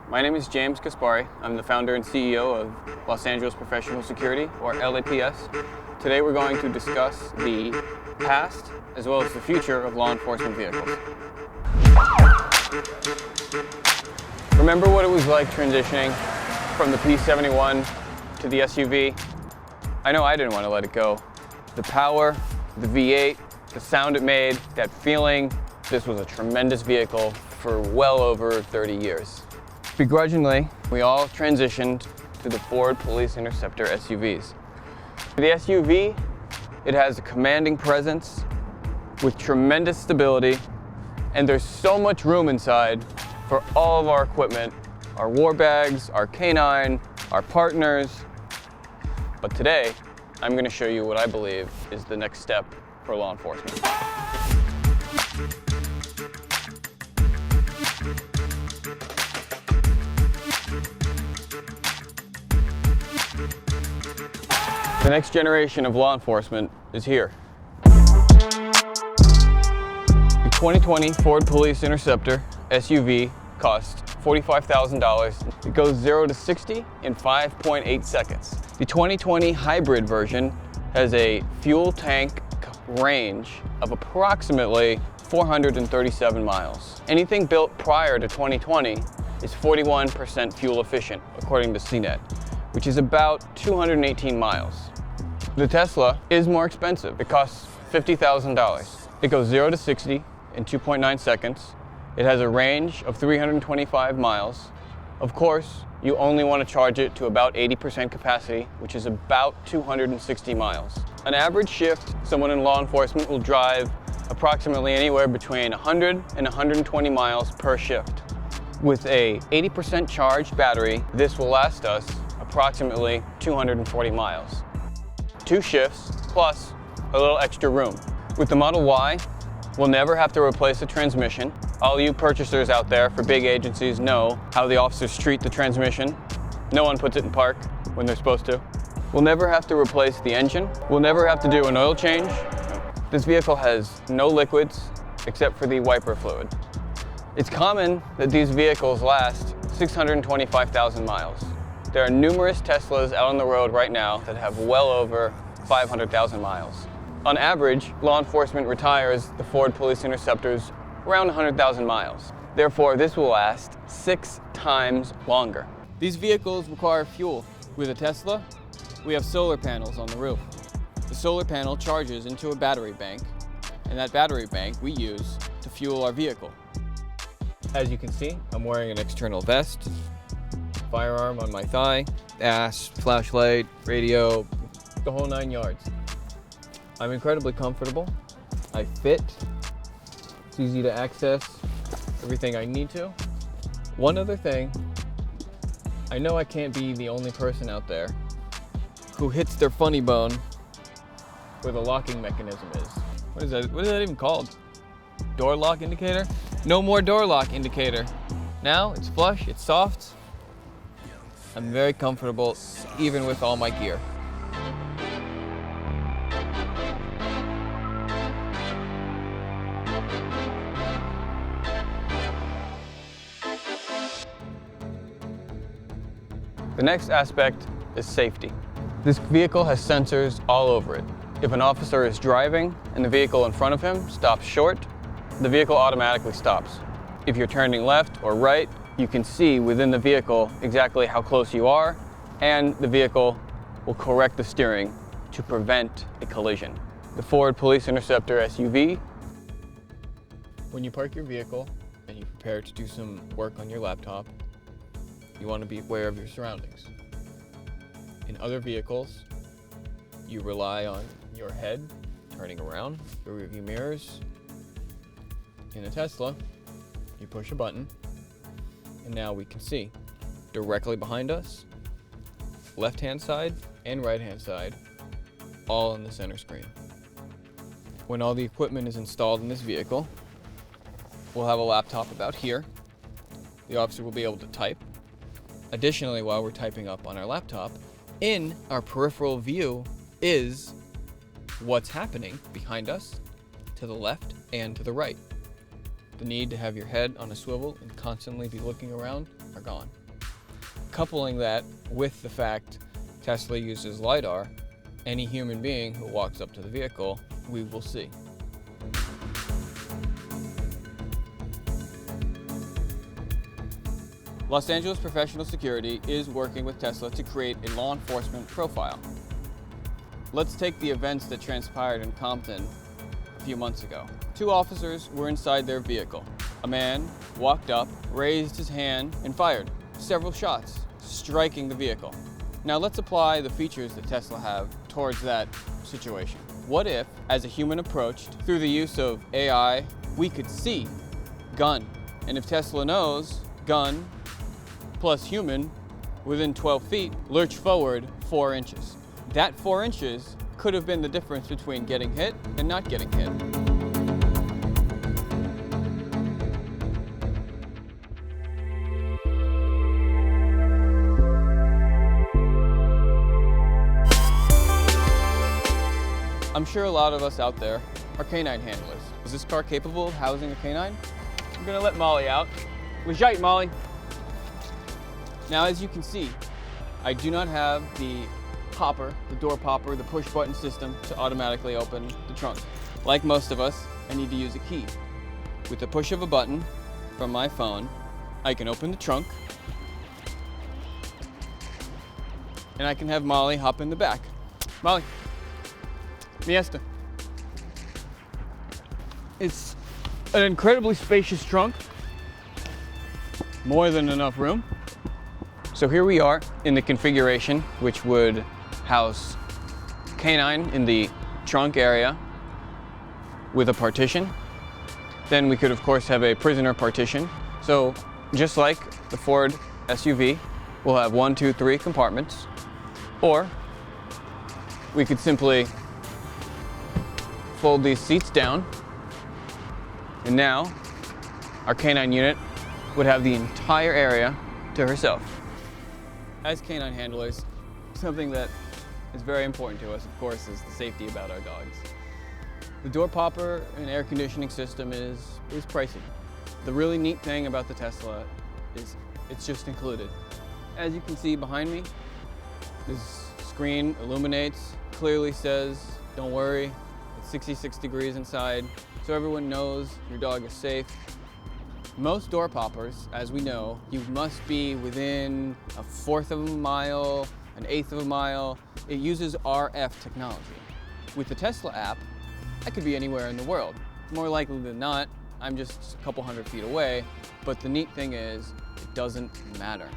My name is James Gaspari. I'm the founder and CEO of Los Angeles Professional Security, or LAPS. Today we're going to discuss the past as well as the future of law enforcement vehicles. Remember what it was like transitioning from the P71 to the SUV? I know I didn't want to let it go. The power, the V8, the sound it made, that feeling, this was a tremendous vehicle for well over 30 years. Begrudgingly, we all transitioned to the Ford Police Interceptor SUVs. The SUV, it has a commanding presence with tremendous stability, and there's so much room inside for all of our equipment, our war bags, our canine, our partners. But today, I'm going to show you what I believe is the next step for law enforcement. The next generation of law enforcement is here. The 2020 Ford Police Interceptor SUV costs $45,000. It goes 0 to 60 in 5.8 seconds. The 2020 hybrid version has a fuel tank range of approximately 437 miles. Anything built prior to 2020 is 41% fuel efficient, according to CNET, which is about 218 miles. The Tesla is more expensive. It costs $50,000. It goes 0 to 60 in 2.9 seconds. It has a range of 325 miles. Of course, you only want to charge it to about 80% capacity, which is about 260 miles. An average shift, someone in law enforcement will drive approximately anywhere between 100 and 120 miles per shift. With a 80% charged battery, this will last us approximately 240 miles. 2 shifts plus a little extra room. With the Model Y, we'll never have to replace the transmission. All you purchasers out there for big agencies know how the officers treat the transmission. No one puts it in park when they're supposed to. We'll never have to replace the engine. We'll never have to do an oil change. This vehicle has no liquids except for the wiper fluid. It's common that these vehicles last 625,000 miles. There are numerous Teslas out on the road right now that have well over 500,000 miles. On average, law enforcement retires the Ford Police Interceptors around 100,000 miles. Therefore, this will last 6 times longer. These vehicles require fuel. With a Tesla, we have solar panels on the roof. The solar panel charges into a battery bank, and that battery bank we use to fuel our vehicle. As you can see, I'm wearing an external vest, firearm on my thigh, ass, flashlight, radio, the whole 9 yards. I'm incredibly comfortable. I fit. It's easy to access everything I need to. One other thing, I know I can't be the only person out there who hits their funny bone where the locking mechanism is. What is that? What is that even called? Door lock indicator? No more door lock indicator. Now it's flush, it's soft. I'm very comfortable, even with all my gear. The next aspect is safety. This vehicle has sensors all over it. If an officer is driving and the vehicle in front of him stops short, the vehicle automatically stops. If you're turning left or right, you can see within the vehicle exactly how close you are, and the vehicle will correct the steering to prevent a collision. The Ford Police Interceptor SUV. When you park your vehicle and you prepare to do some work on your laptop, you want to be aware of your surroundings. In other vehicles, you rely on your head turning around, your rearview mirrors. In a Tesla, you push a button, and now we can see directly behind us, left-hand side and right-hand side, all in the center screen. When all the equipment is installed in this vehicle, we'll have a laptop about here. The officer will be able to type. Additionally, while we're typing up on our laptop, in our peripheral view is what's happening behind us, to the left and to the right. The need to have your head on a swivel and constantly be looking around are gone. Coupling that with the fact Tesla uses LiDAR, any human being who walks up to the vehicle, we will see. Los Angeles Professional Security is working with Tesla to create a law enforcement profile. Let's take the events that transpired in Compton a few months ago. 2 officers were inside their vehicle. A man walked up, raised his hand, and fired several shots, striking the vehicle. Now let's apply the features that Tesla have towards that situation. What if, as a human approached, through the use of AI, we could see gun? And if Tesla knows gun plus human within 12 feet, lurch forward 4 inches. That 4 inches could have been the difference between getting hit and not getting hit. I'm sure a lot of us out there are canine handlers. Is this car capable of housing a canine? I'm gonna let Molly out. Legit, Molly. Now, as you can see, I do not have the popper, the door popper, the push button system to automatically open the trunk. Like most of us, I need to use a key. With the push of a button from my phone, I can open the trunk and I can have Molly hop in the back. Molly, Miesta. It's an incredibly spacious trunk, more than enough room. So here we are in the configuration which would house canine in the trunk area with a partition. Then we could of course have a prisoner partition. So just like the Ford SUV, we'll have 1, 2, 3 compartments. Or we could simply fold these seats down, and now our canine unit would have the entire area to herself. As canine handlers, something that is very important to us, of course, is the safety about our dogs. The door popper and air conditioning system is pricey. The really neat thing about the Tesla is it's just included. As you can see behind me, this screen illuminates, clearly says, don't worry, it's 66 degrees inside, so everyone knows your dog is safe. Most door poppers, as we know, you must be within 1/4 of a mile, 1/8 of a mile. It uses RF technology. With the Tesla app, I could be anywhere in the world. More likely than not, I'm just a couple 100 feet away, but the neat thing is, it doesn't matter.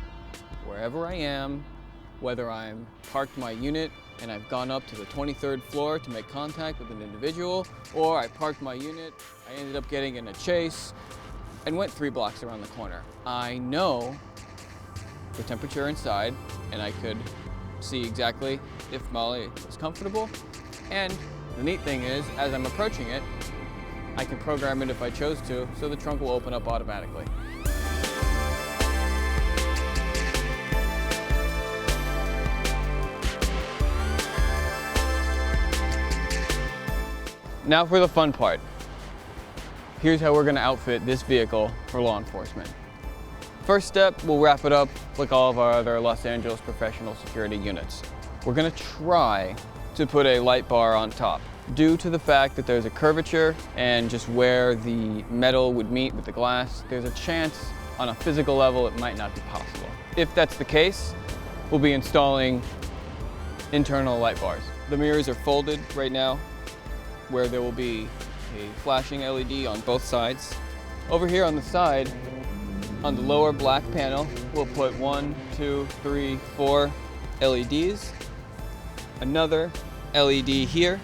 Wherever I am, whether I'm parked my unit and I've gone up to the 23rd floor to make contact with an individual, or I parked my unit, I ended up getting in a chase, and went 3 blocks around the corner. I know the temperature inside, and I could see exactly if Molly is comfortable. And the neat thing is, as I'm approaching it, I can program it if I chose to, so the trunk will open up automatically. Now for the fun part. Here's how we're gonna outfit this vehicle for law enforcement. First step, we'll wrap it up like all of our other Los Angeles professional security units. We're gonna try to put a light bar on top. Due to the fact that there's a curvature and just where the metal would meet with the glass, there's a chance on a physical level it might not be possible. If that's the case, we'll be installing internal light bars. The mirrors are folded right now, where there will be a flashing LED on both sides. Over here on the side, on the lower black panel, we'll put 1, 2, 3, 4 LEDs. Another LED here.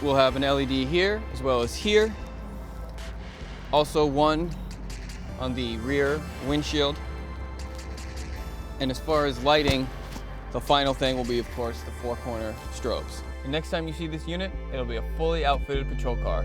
We'll have an LED here as well as here. Also one on the rear windshield. And as far as lighting, the final thing will be, of course, the 4-corner strobes. The next time you see this unit, it'll be a fully outfitted patrol car.